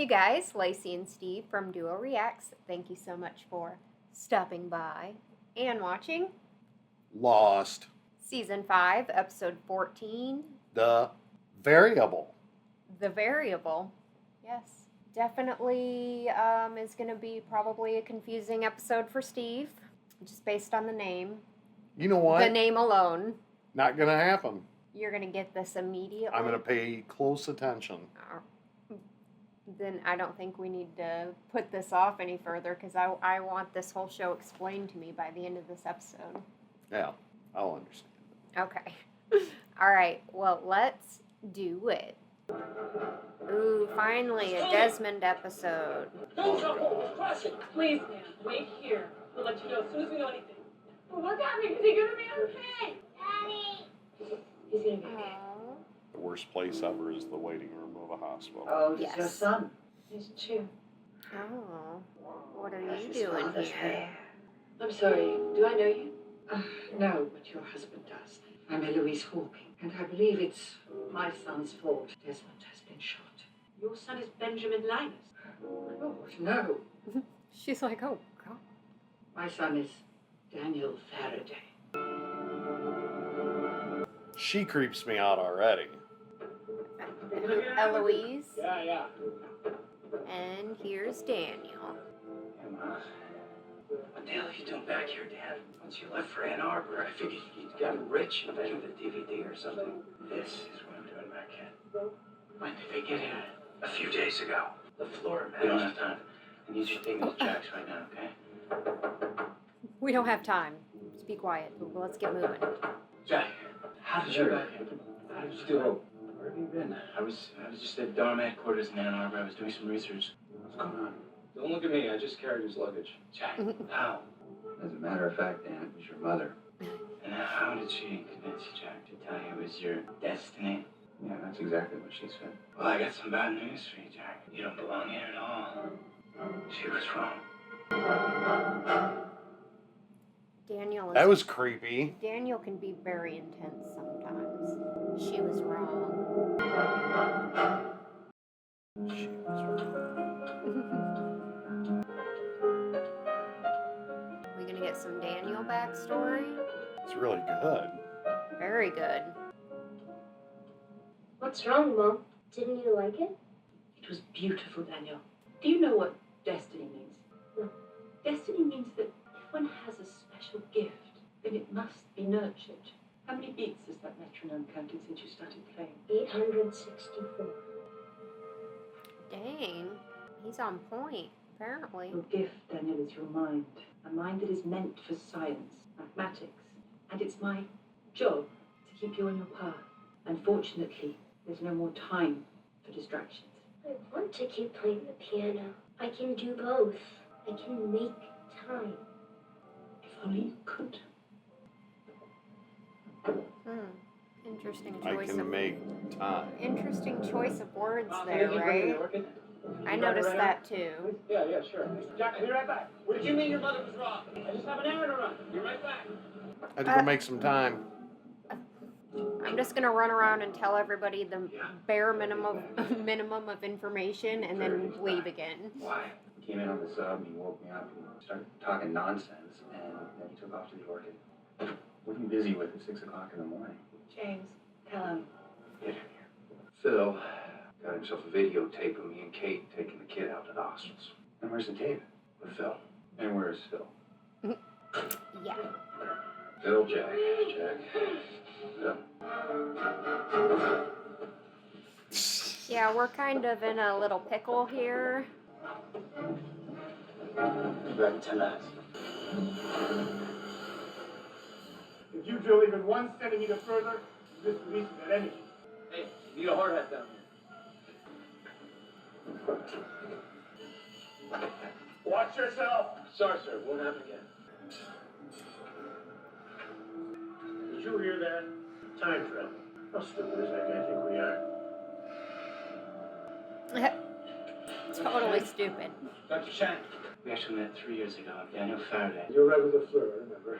Hey guys, Lacey and Steve from Duo Reacts. Thank you so much for stopping by and watching Lost. Season 5, Episode 14. The Variable. The Variable. Yes. Definitely is going to be probably a confusing episode for Steve, just based on the name. You know what? The name alone. Not going to happen. You're going to get this immediately. I'm going to pay close attention. Then I don't think we need to put this off any further because I want this whole show explained to me by the end of this episode. Yeah, I'll understand. Okay. All right. Well, let's do it. Ooh, finally, a Desmond episode. Don't jump over the crossing. Please, ma'am, wait here. We'll let you know as soon as we know anything. Well, look at me. Is he gonna be okay? Daddy. He's gonna be okay. The worst place ever is the waiting room of a hospital. Oh, Yes. it's your son. He's two. Oh, what are That's you his doing father's here? hair. I'm sorry. Do I know you? No, but your husband does. I'm Eloise Hawking, and I believe it's my son's fault Desmond has been shot. Your son is Benjamin Linus. Oh, no. She's like, oh, God. My son is Daniel Faraday. She creeps me out already. Eloise. Yeah. And here's Daniel. Hey, Ma. What the hell are you doing back here, Dad? Once you left for Ann Arbor, I figured you'd gotten rich and been with a DVD or something. This is what I'm doing back here. When did they get here? A few days ago. The floor, man. We don't have time. I need you to take me to Jack's right now, okay? We don't have time. Just be quiet. Let's get moving. Jack, how did you get here? How did you do it? Where have you been? I was just at Dharm headquarters in Ann Arbor. I was doing some research. What's going on? Don't look at me, I just carried his luggage. Jack, how? As a matter of fact, Dan, it was your mother. And how did she convince you, Jack, to tell you it was your destiny? Yeah, that's exactly what she said. Well, I got some bad news for you, Jack. You don't belong here at all. She was wrong. Daniel is... That was creepy. Daniel can be very intense sometimes. She was wrong. She was wrong. We gonna get some Daniel backstory? It's really good. Very good. What's wrong, Mom? Didn't you like it? It was beautiful, Daniel. Do you know what destiny means? No. Destiny means that if one has a special gift, then it must be nurtured. How many beats has that metronome counted since you started playing? 864. Dang. He's on point, apparently. Your gift, Daniel, is your mind. A mind that is meant for science, mathematics. And it's my job to keep you on your path. Unfortunately, there's no more time for distractions. I want to keep playing the piano. I can do both. I can make time. If only you could. Interesting I choice can of... make time. Interesting choice of words Mom, there, can you bring me right? the orchid? I noticed that too. Yeah, sure. Jack, I'll be right back. What did you mean your mother was wrong? I just have an errand to run. Be right back. I had to go make some time. I'm just gonna run around and tell everybody the bare minimum of information and then leave again. Why? He came in on the sub and he woke me up and started talking nonsense, and then he took off to the orchid. What are you busy with at 6 o'clock in the morning? James, tell him. Get in here. Phil got himself a videotape of me and Kate taking the kid out to the hospitals. And where's the tape? With Phil. And where's Phil? Yeah. Phil, Jack. Phil. Yeah, we're kind of in a little pickle here. Be back in 10 minutes. If you drill even 1 centimeter further, this releases that energy. Hey, you need a hard hat down here. Watch yourself! Sorry, sir. Won't happen again. Did you hear that? Time travel. How stupid is that guy think we are? Totally stupid. Dr. Chang. We actually met 3 years ago. I'm Daniel Faraday. You're right with the fleur, remember?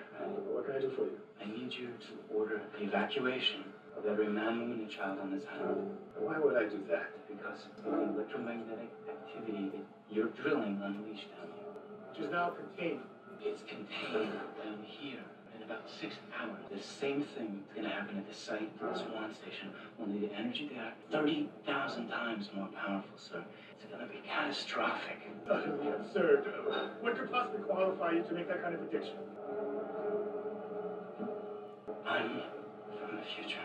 What can I do for you? I need you to order the evacuation of of every man, woman, and child on this island. Why would I do that? Because of the electromagnetic activity that your drilling unleashed down here. Which is now contained. It's contained down here. In about 6 hours, the same thing is going to happen at the site of the Swan Station, only the energy there 30,000 times more powerful, sir. It's going to be catastrophic. Utterly absurd. What could possibly qualify you to make that kind of prediction? I'm from the future.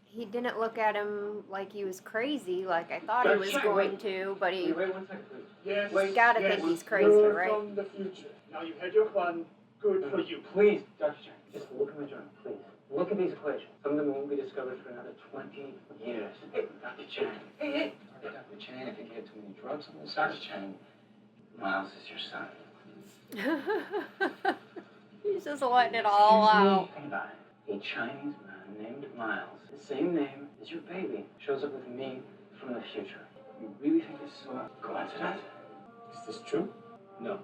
He didn't look at him like he was crazy, like I thought he was going to, but he Wait 1 second, please. Yes. gotta think he's crazy, You're right? from the future. Now you've had your fun. Good for you. Please, Dr. Chang, just look at my journal, please. Look at these equations. Some of them won't be discovered for another 20 years. Hey, Dr. Chang. Hey. Dr. Chang, if you get too many drugs on this. Dr. Chang, Miles is your son. He's just letting it all out. Think about it. A Chinese man named Miles, the same name as your baby, shows up with me from the future. You really think this is a coincidence? Is this true? No.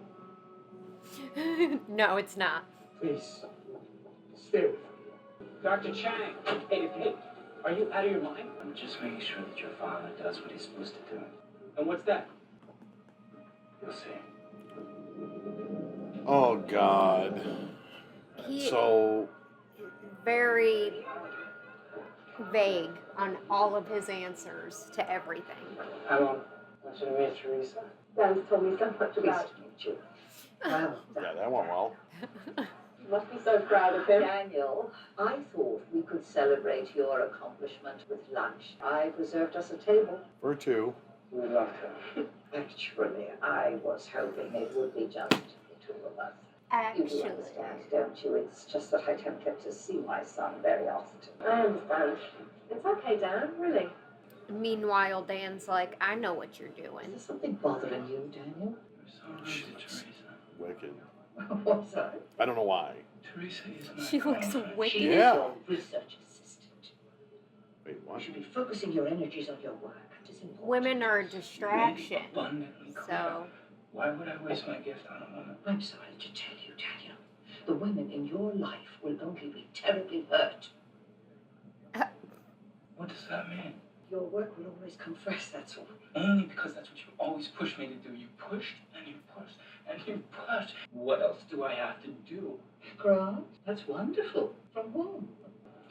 No, it's not. Please, stay with me. Dr. Chang! Hey, are you out of your mind? I'm just making sure that your father does what he's supposed to do. And what's that? You'll see. Oh, God. He So, very vague on all of his answers to everything. Hello. Nice to meet Teresa. Dan's told me so much about you. Wow. yeah, that went well. You must be so proud of him. Daniel, I thought we could celebrate your accomplishment with lunch. I've reserved us a table. For two. We'd love to. Actually, I was hoping it would be just the two of us. You do Actually. understand, don't you? It's just that I don't get to see my son very often. I understand. It's okay, Dan, really. Meanwhile, Dan's like, I know what you're doing. Is there something bothering you, Daniel? You're so rude to Teresa. Wicked. What's that? I don't know why. Teresa is my She looks girlfriend. wicked. She Yeah. is your research assistant. Wait, You what? should be focusing your energies on your work. It is important. Women are a Make it distraction. abundantly clear. So, Why would I waste my gift on a woman? I'm sorry to tell you, Daniel. The women in your life will only be terribly hurt. What does that mean? Your work will always come first, that's all. Only because that's what you always pushed me to do. You pushed and you pushed and you pushed. What else do I have to do? Grant, that's wonderful. From whom?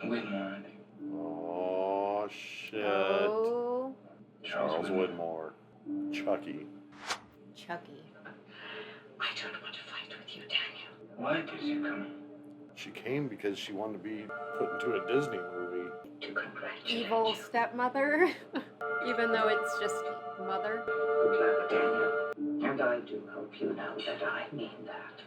Whitmore, I think. Oh, shit. oh, Charles Widmore. Chucky. Chucky. I don't want to fight with you, Daniel. Why did you come? She came because she wanted to be put into a Disney movie. To congratulate Evil you. stepmother. Even though it's just mother. Good luck, Daniel. And I do hope you know that I mean that.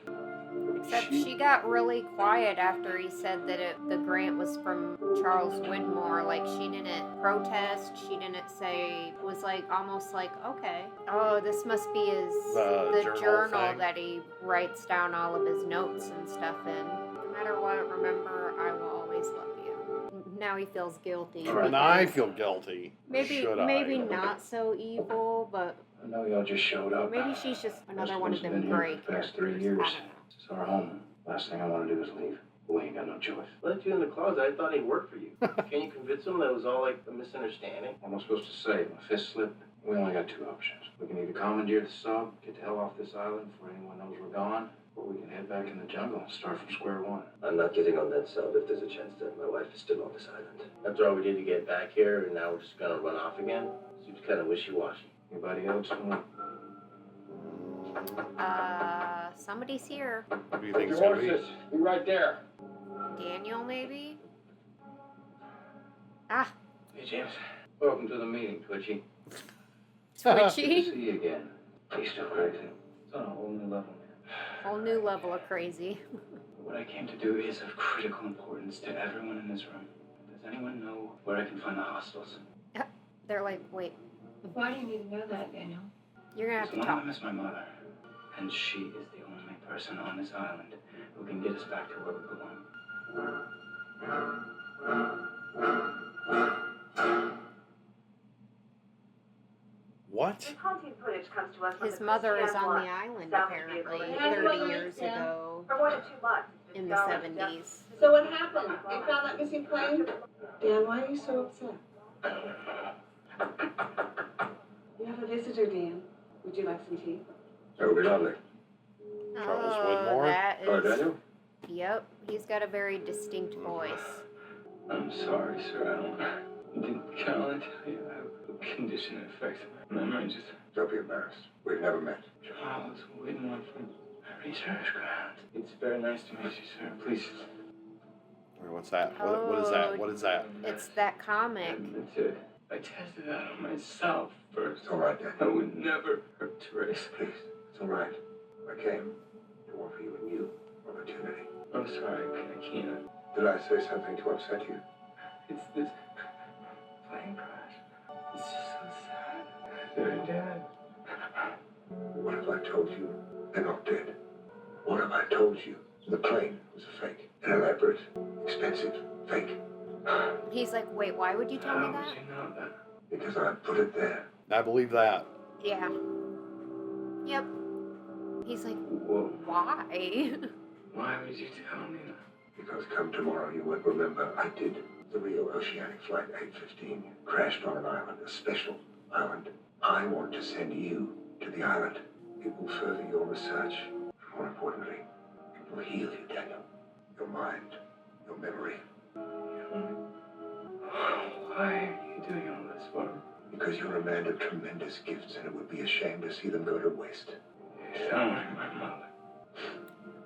Except she got really quiet after he said that the grant was from Charles Widmore. Like, she didn't protest. She didn't say, it was like, almost like, okay. Oh, this must be the journal thing. that he writes down all of his notes and stuff in. No matter what, remember, I will always love you. Now he feels guilty. And I feel guilty. Maybe Should I? not so evil, but I know y'all just showed up. maybe she's just another one of them Been here gray for the past 3 characters. years. I don't know. This is our home. Last thing I want to do is leave. We ain't got no choice. Left you in the closet. I thought he'd work for you. Can you convince him that it was all like a misunderstanding? What am I supposed to say? My fist slipped? We only got 2 options. We can either commandeer the sub, get the hell off this island before anyone knows we're gone, or we can head back in the jungle and start from square one. I'm not getting on that sub if there's a chance that my wife is still on this island. After all we did to get back here, and now we're just gonna run off again? Seems kind of wishy-washy. Anybody else want? Somebody's here. What do you think it's going to be? Be right there. Daniel, maybe? Ah, Hey, James. Welcome to the meeting, Twitchy. Good to Twitchy. see you again. He's still crazy. It's on a whole new level, man. Whole new level of crazy. What I came to do is of critical importance to everyone in this room. Does anyone know where I can find the hostels? They're like, wait, Why do you need to know that, Daniel? you're gonna have to One of talk. them is my mother, and she is the only person on this island who can get us back to where we belong. What? This haunting footage comes to us from His the mother is Christian on One. the island, Salvage apparently, vehicle. 30 years ago. For more than 2 months, it's in the 70s. So what happened? You found that missing plane? Dan, why are you so upset? You have a visitor, Dan. Would you like some tea? That would be lovely. Charles Oh, Widmore? that Hello, is. Daniel. Yep, he's got a very distinct voice. I'm sorry, sir. I didn't count on tell you how a condition affects my memory. Just Don't be embarrassed. We've never met. Charles Widmore from research ground. It's very nice to meet you, sir. Please. Wait, what's that? What is that? What is that? It's that comic. That's it. I tested it out on myself first. It's all right, Dan. I would never hurt Teresa. Please, it's all right. I came to offer you a new opportunity. I'm sorry, I can't. Did I say something to upset you? It's this plane crash. It's just so sad. They're dead. What if I told you they're not dead? What if I told you the plane was a fake? An elaborate, expensive fake? He's like, wait, why would you tell me How that? would you know that? Because I put it there. I believe that. Yeah. Yep. He's like, Whoa. why? Why would you tell me that? Because come tomorrow you won't remember I did the real oceanic flight 815. Crashed on an island, a special island. I want to send you to the island. It will further your research. More importantly, it will heal you, Daniel. Your mind, your memory. Why are you doing all this for me? Because you're a man of tremendous gifts, and it would be a shame to see them go to waste. You sound like my mother.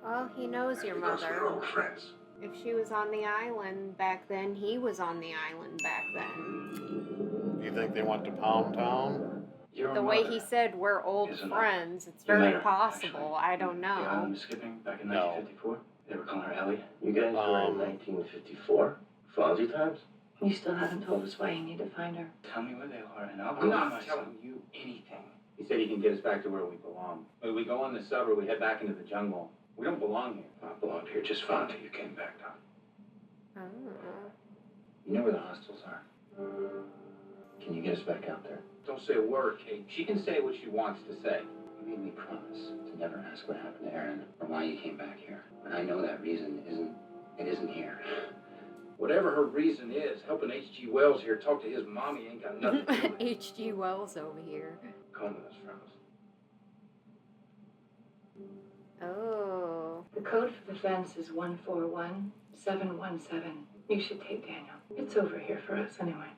Well, he knows your Because we're mother. old friends. If she was on the island back then, he was on the island back then. Do you think they went to Pound Town? Your The way mother he said we're old isn't friends, it's Your very mother, possible. actually. I don't The island know. was skipping back in No. 1954. They were calling her Ellie. You guys were in 1954? Fonzie times? You still haven't told us why you need to find her. Tell me where they are, and I'll I'm go not myself. telling you anything. He said he can get us back to where we belong. When we go on the sub or we head back into the jungle, we don't belong here. I belonged here just fine till you came back, Doc. Oh. You know where the hostels are? Can you get us back out there? Don't say a word, Kate. She can say what she wants to say. You made me promise to never ask what happened to Aaron or why you came back here. But I know that reason isn't here. Whatever her reason is, helping H.G. Wells here talk to his mommy ain't got nothing to do with it. H.G. Wells over here. Come with us, fellas. Oh. The code for the fence is 141717. You should take Daniel. It's over here for us anyway.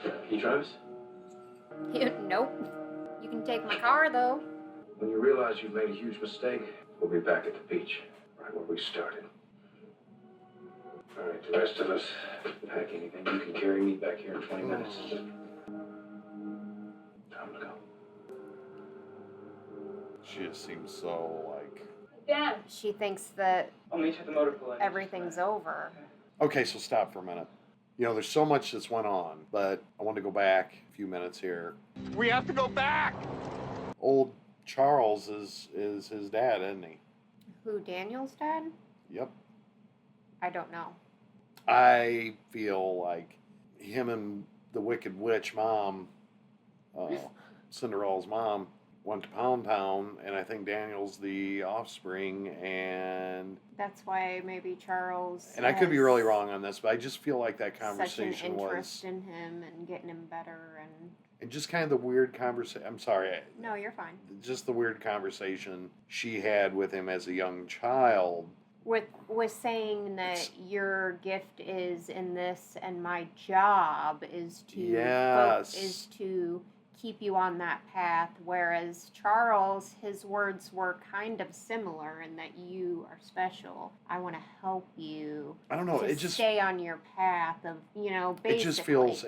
Can you drive us? Nope. You can take my car, though. When you realize you've made a huge mistake, we'll be back at the beach, right where we started. All right, the rest of us, pack anything you can carry. Me back here in 20 minutes. Time to go. She just seems so like. Dad! She thinks that I'll meet you at the motor pool. everything's over. Okay, so stop for a minute. You know, there's so much that's went on, but I want to go back a few minutes here. We have to go back! Old Charles is his dad, isn't he? Who, Daniel's dad? Yep. I don't know. I feel like him and the Wicked Witch mom, Cinderella's mom, went to Pound Town, and I think Daniel's the offspring, and That's why maybe Charles. I could be has really wrong on this, but I just feel like that Such an conversation interest was, in him and getting him better, and just kind of the weird conversation. I'm sorry, no, you're fine. just the weird conversation she had with him as a young child. With saying that your gift is in this, and my job is to Yes. keep you on that path. Whereas Charles, his words were kind of similar in that you are special. I want to help you. I don't know. To It just stay on your path of, basically. it just feels.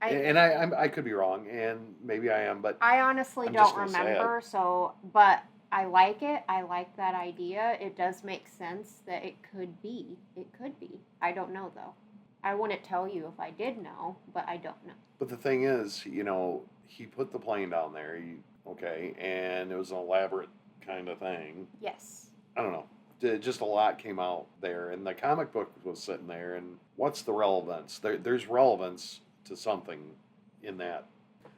And I could be wrong, and maybe I am, but I honestly I'm just don't gonna say remember. So, but I like it. I like that idea. It does make sense that it could be. It could be. I don't know though. I wouldn't tell you if I did know, but I don't know. But the thing is, he put the plane down there, and it was an elaborate kind of thing. Yes. I don't know. Just a lot came out there, and the comic book was sitting there, and what's the relevance? There's relevance to something in that.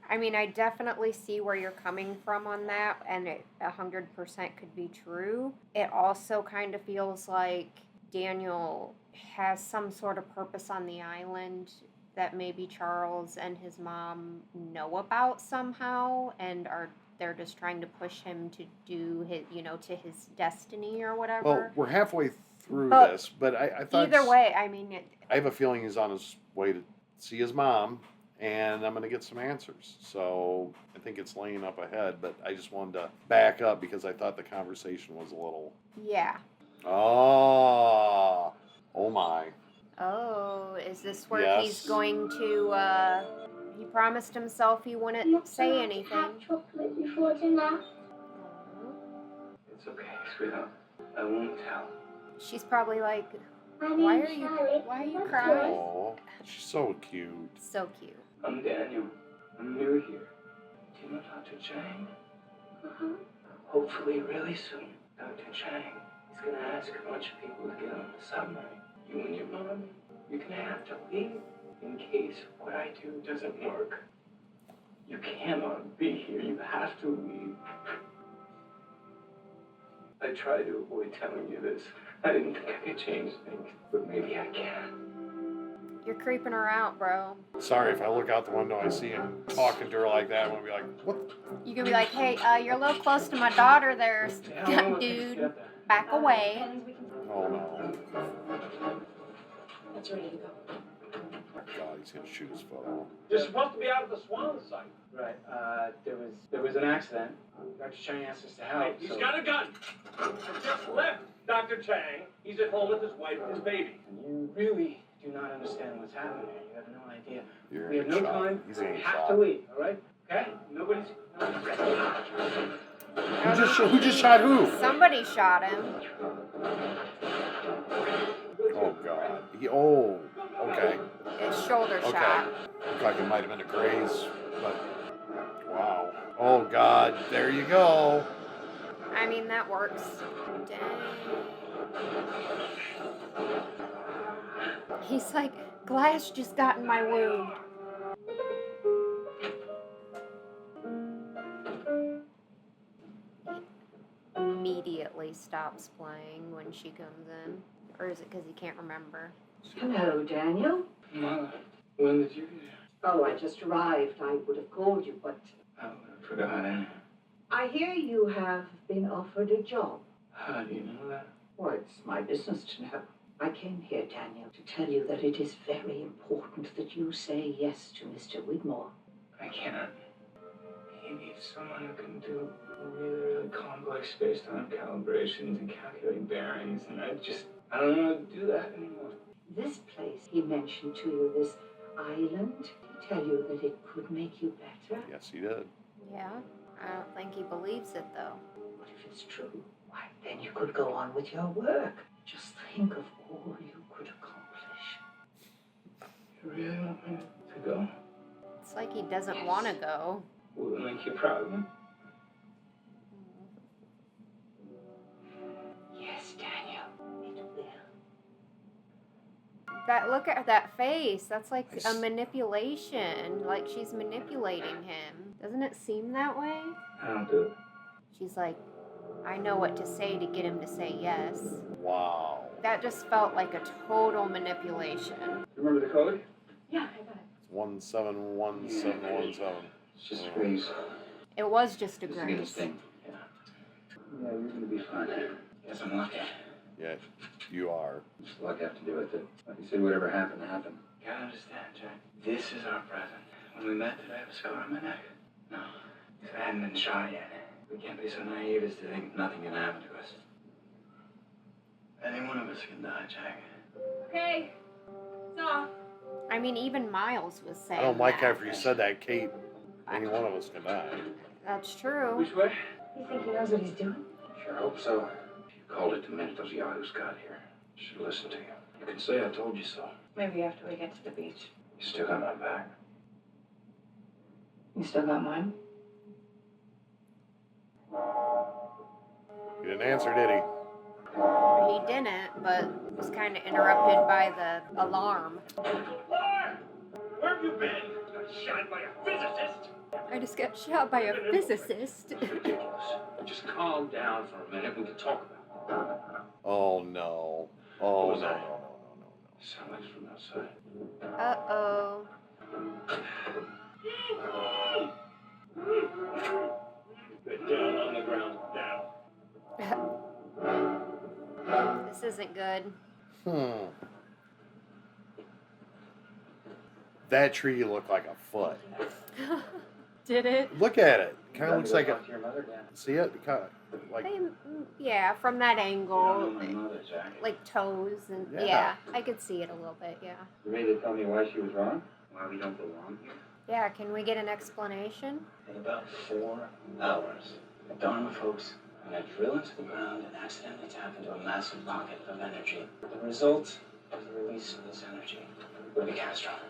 I mean, I definitely see where you're coming from on that, and it 100% could be true. It also kind of feels like Daniel has some sort of purpose on the island that maybe Charles and his mom know about somehow, and they're just trying to push him to do his, to his destiny or whatever. Well, we're halfway through But this, but I thought... Either way, I mean... I have a feeling he's on his way to see his mom, and I'm going to get some answers. So I think it's laying up ahead, but I just wanted to back up because I thought the conversation was a little... Yeah. Oh my. Oh, is this where Yes. he's going to, he promised himself he wouldn't say anything. Have chocolate before dinner. It's okay, sweetheart. I won't tell. She's probably like, My why name's are you Charlie. crying? Oh, she's so cute. So cute. I'm Daniel. I'm new here. Do you know Dr. Chang? Uh-huh. Hopefully really soon, Dr. Chang is going to ask a bunch of people to get on the submarine. You and your mom, you're going to have to leave in case what I do doesn't work. You cannot be here. You have to leave. I try to avoid telling you this. I didn't think I could change things, but maybe I can. You're creeping her out, bro. Sorry, if I look out the window, I see him talking to her like that. I'm going to be like, what? You can be like, hey, you're a little close to my daughter there, dude. Back away. Oh, no. That's ready to go. God, he's going to shoot his photo. You're supposed to be out of the Swan site. Right. There was an accident. Dr. Chang asked us to help. He's got a gun. I just left Dr. Chang. He's at home with his wife and his baby. You really do not understand what's happening here. You have no idea. You're We have getting no shot. time. He's We getting have shot. to leave. All right? Okay? Nobody's. Who just shot who? Somebody shot him. Oh, God. Okay. His shoulder Okay. shot. Looked like it might have been a graze, but wow. Oh, God. There you go. I mean, that works. Dang. He's like, glass just got in my wound. He immediately stops playing when she comes in. Or is it because he can't remember? Hello, Daniel. Mother, when did you get here? Oh, I just arrived. I would have called you, but I forgot it. I hear you have been offered a job. How do you know that? Well, it's my business to know. I came here, Daniel, to tell you that it is very important that you say yes to Mr. Widmore. I can't. He needs someone who can do really, really complex space-time calibrations and calculating bearings, and I don't know how to do that anymore. This place he mentioned to you, this island, did he tell you that it could make you better? Yes, he did. Yeah. I don't think he believes it, though. What if it's true? Why, then you could go on with your work. Just think of all you could accomplish. You really want me to go? It's like he doesn't want to go. Will it make you proud of me? Yes, Daniel, it will. That look at that face. That's like a manipulation. Like she's manipulating him. Doesn't it seem that way? I don't do it. She's like, I know what to say to get him to say yes. Wow. That just felt like a total manipulation. Remember the code? Yeah, I got it. 171717. It's just a graze. It was just a Just to get grace. this thing. Yeah. Yeah, you're gonna be fine. Guess I'm lucky. Yeah, you are. Just luck have to do with it. Like you said, whatever happened, happened. You gotta understand, Jack. This is our present. When we met, did I have a scar on my neck? No. Because I hadn't been shot yet. We can't be so naive as to think nothing can happen to us. Any one of us can die, Jack. Okay. It's off. I mean, even Miles was saying I don't like that. after you said that, Kate. Any one of us can die. That's true. Which way? You think he knows what he's doing? Sure hope so. You called it the minute those yahoos got here. Should listen to you. You can say I told you so. Maybe after we get to the beach. You still got my back. You still got mine? He didn't answer, did he? He didn't, but was kind of interrupted by the alarm. Where have you been? Got shot by a physicist? I just got shot by a physicist. It's ridiculous. Just calm down for a minute. We can talk about it. Oh no. Oh What was no, that? no, no, Sound like it's from outside. Uh-oh. Get down on the ground now. This isn't good. no, no. That tree looked like a foot. Did it? Look at it. Kind of looks like a. Talk to your mother, Dan. See it? Kind of like. Yeah, from that You angle. don't know my mother, Jack. Like toes and Yeah. yeah, I could see it a little bit, yeah. You ready to tell me why she was wrong? Why we don't belong here? Yeah, can we get an explanation? In about 4 hours, the Dharma folks are going to drill into the ground and accidentally tap into a massive pocket of energy. The result of the release of this energy will be catastrophic.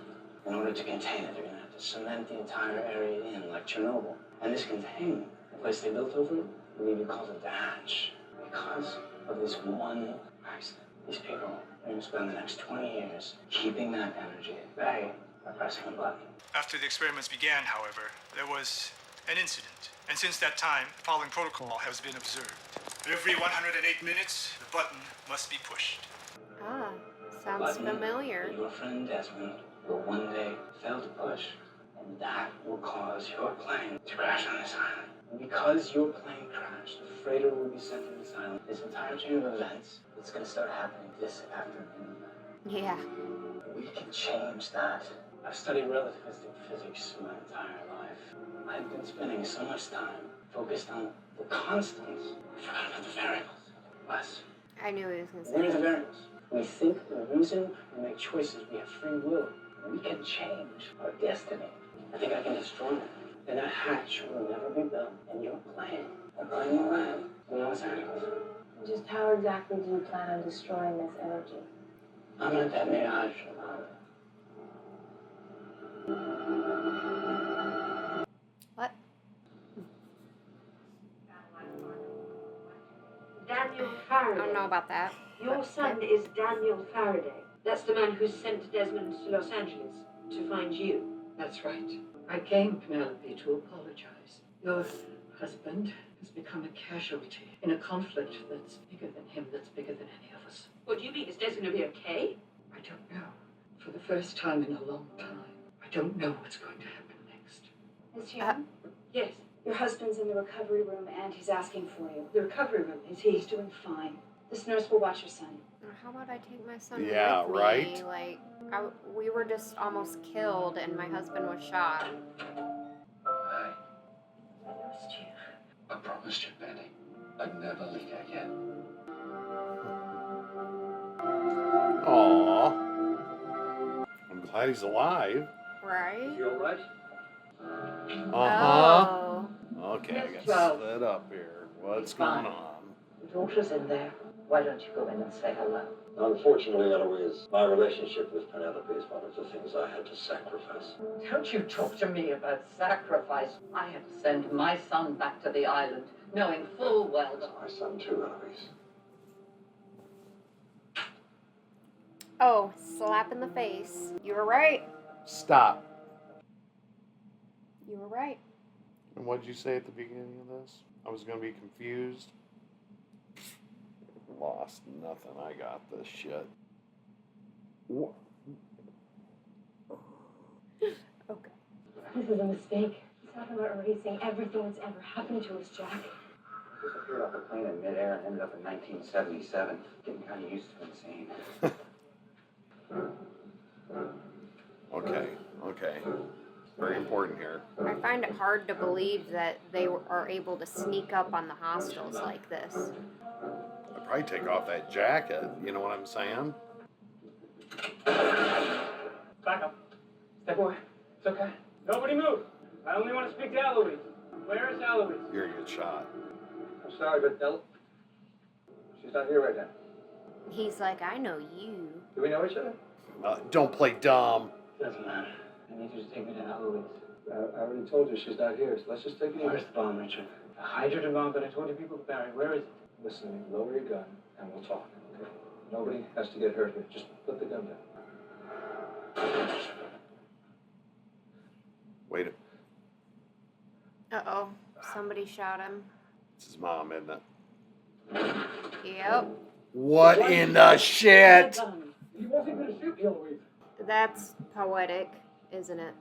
In order to contain it, they're going to have to cement the entire area in like Chernobyl. And this containment, the place they built over it, will be called the hatch. Because of this one accident, these people are going to spend the next 20 years keeping that energy at bay by pressing a button. After the experiments began, however, there was an incident. And since that time, the following protocol has been observed. Every 108 minutes, the button must be pushed. Ah, sounds Button familiar. that your friend Desmond will one day fail to push, and that will cause your plane to crash on this island. And because your plane crashed, a freighter will be sent to this island. This entire chain of events is going to start happening this afternoon. Yeah. We can change that. I've studied relativistic physics my entire life. I've been spending so much time focused on the constants. I forgot about the variables. Less. I knew he was going to What are say the that. variables? We think, the reason we make choices, we have free will. We can change our destiny. I think I can destroy it. And that hatch will never be built. And your plane will bring you land in Los Angeles. Just how exactly do you plan on destroying this energy? I'm gonna detonate a hydrogen bomb. What? Daniel I Faraday. don't know about that. Your but- son is Daniel Faraday. That's the man who sent Desmond to Los Angeles to find you. That's right. I came, Penelope, to apologize. Your husband has become a casualty in a conflict that's bigger than him, that's bigger than any of us. What do you mean? Is Des going to be okay? I don't know. For the first time in a long time, I don't know what's going to happen next. Miss Young, Yes. your husband's in the recovery room and he's asking for you. The recovery room, is he? He's doing fine. This nurse will watch your son. How about I take my son Yeah, with me? right? Like, we were just almost killed and my husband was shot. Hi. I lost you. I promised you, Betty, I'd never leave you again. Aww. I'm glad he's alive. Right? You all right? Uh-huh. Oh. Okay, I Yes, got well, split up here. What's it's fine. going on? Your daughter's in there. Why don't you go in and say hello? Unfortunately, Eloise, my relationship with Penelope is one of the things I had to sacrifice. Don't you talk to me about sacrifice. I had to send my son back to the island, knowing full well That's that my son too, Eloise. Oh, slap in the face. You were right. Stop. You were right. And what did you say at the beginning of this? I was going to be confused. Lost nothing. I got this shit. What? Okay. This is a mistake. He's talking about erasing everything that's ever happened to us, Jack. Disappeared off the plane in midair and ended up in 1977. Getting kind of used to insane. Okay. Very important here. I find it hard to believe that they are able to sneak up on the hostels like this. I'd probably take off that jacket. You know what I'm saying? Back up. Step away. It's okay. Nobody move. I only want to speak to Eloise. Where is Eloise? You're gonna get shot. I'm sorry, but she's not here right now. He's like, I know you. Do we know each other? Don't play dumb. Doesn't matter. I need you to take me to Eloise. I already told you she's not here, so let's just take it Where's easy. the bomb, Richard? The hydrogen bomb that I told you people to bury. Where is it? Listen, lower your gun and we'll talk, okay? Nobody has to get hurt here. Just put the gun down. Wait. Uh-oh. Somebody shot him. It's his mom, isn't it? Yep. What in the shit? He wasn't going to shoot you, Eloise. That's poetic, isn't it?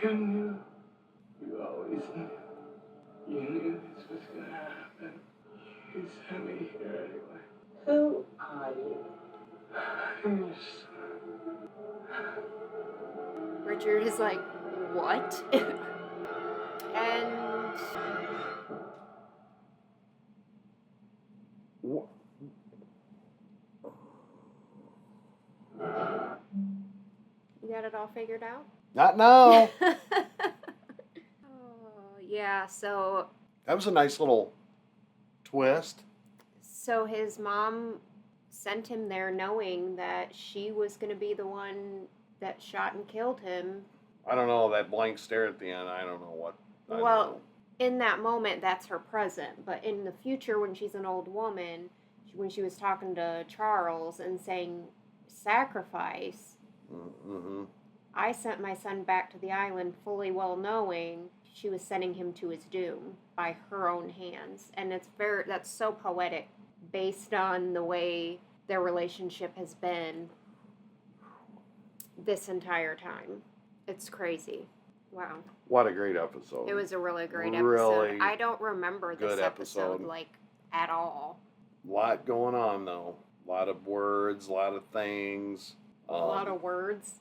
You knew. You always knew. You knew this was going to happen. You sent me here anyway. Who are you? I'm your son. Richard is like, what? And Wha- you got it all figured out? Not now. Oh, yeah, so That was a nice little twist. his mom sent him there knowing that she was going to be the one that shot and killed him. I don't know, that blank stare at the end, I don't know what. I don't Well, know. in that moment, that's her present. But in the future, when she's an old woman, when she was talking to Charles and saying sacrifice, Mm-hmm. I sent my son back to the island fully well knowing she was sending him to his doom by her own hands. And that's so poetic based on the way their relationship has been this entire time. It's crazy. Wow. What a great episode. It was a really great Really episode. I don't remember this good episode episode. like at all. Lot going on though. A lot of words, a lot of things. A lot of words,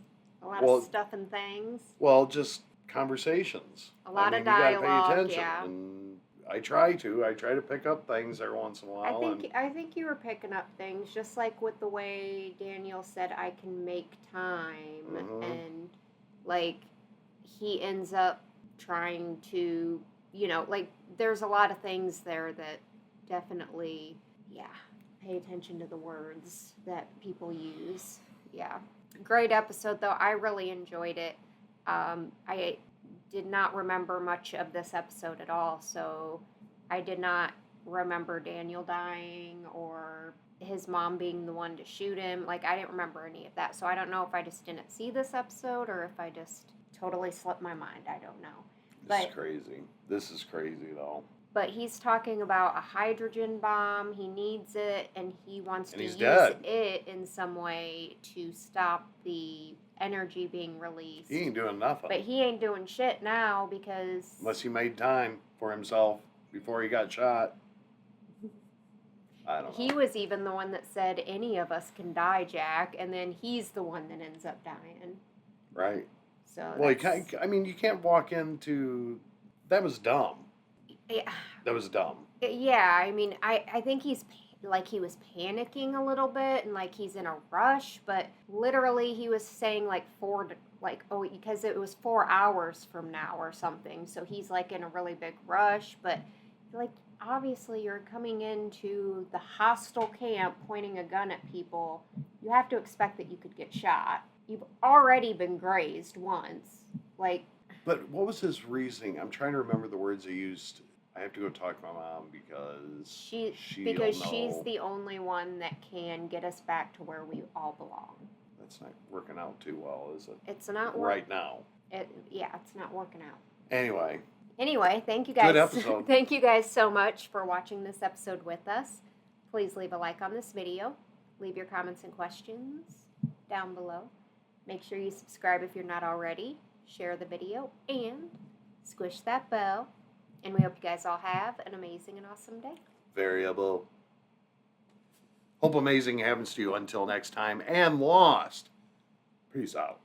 a lot well, of stuff and things. Well, just conversations. A lot of You gotta dialogue, pay attention. yeah. And I try to pick up things every once in a while. I think you were picking up things just like with the way Daniel said I can make time Mhm. and like he ends up trying to, like there's a lot of things there that definitely, pay attention to the words that people use. Yeah. Great episode though. I really enjoyed it. I did not remember much of this episode at all, so I did not remember Daniel dying or his mom being the one to shoot him. Like, I didn't remember any of that, so I don't know if I just didn't see this episode or if I just totally slipped my mind. I don't know. This is crazy. This is crazy, though. But he's talking about a hydrogen bomb. He needs it, and he wants to use dead. it in some way to stop the energy being released. He ain't doing nothing. But he ain't doing shit now because... Unless he made time for himself before he got shot. I don't know. He was even the one that said, any of us can die, Jack, and then he's the one that ends up dying. Right. So well, you can't walk into... That was dumb. Yeah. That was dumb. Yeah, I mean, I think he was panicking a little bit and like he's in a rush, but literally he was saying because it was 4 hours from now or something, so he's like in a really big rush, but like obviously you're coming into the hostile camp pointing a gun at people, you have to expect that you could get shot. You've already been grazed once, But what was his reasoning? I'm trying to remember the words he used. I have to go talk to my mom because she's the only one that can get us back to where we all belong. That's not working out too well, is it? It's not right now. It's not working out. Anyway, thank you guys. Good episode. Thank you guys so much for watching this episode with us. Please leave a like on this video. Leave your comments and questions down below. Make sure you subscribe if you're not already. Share the video and squish that bell. And we hope you guys all have an amazing and awesome day. variable. Hope amazing happens to you until next time and lost. Peace out.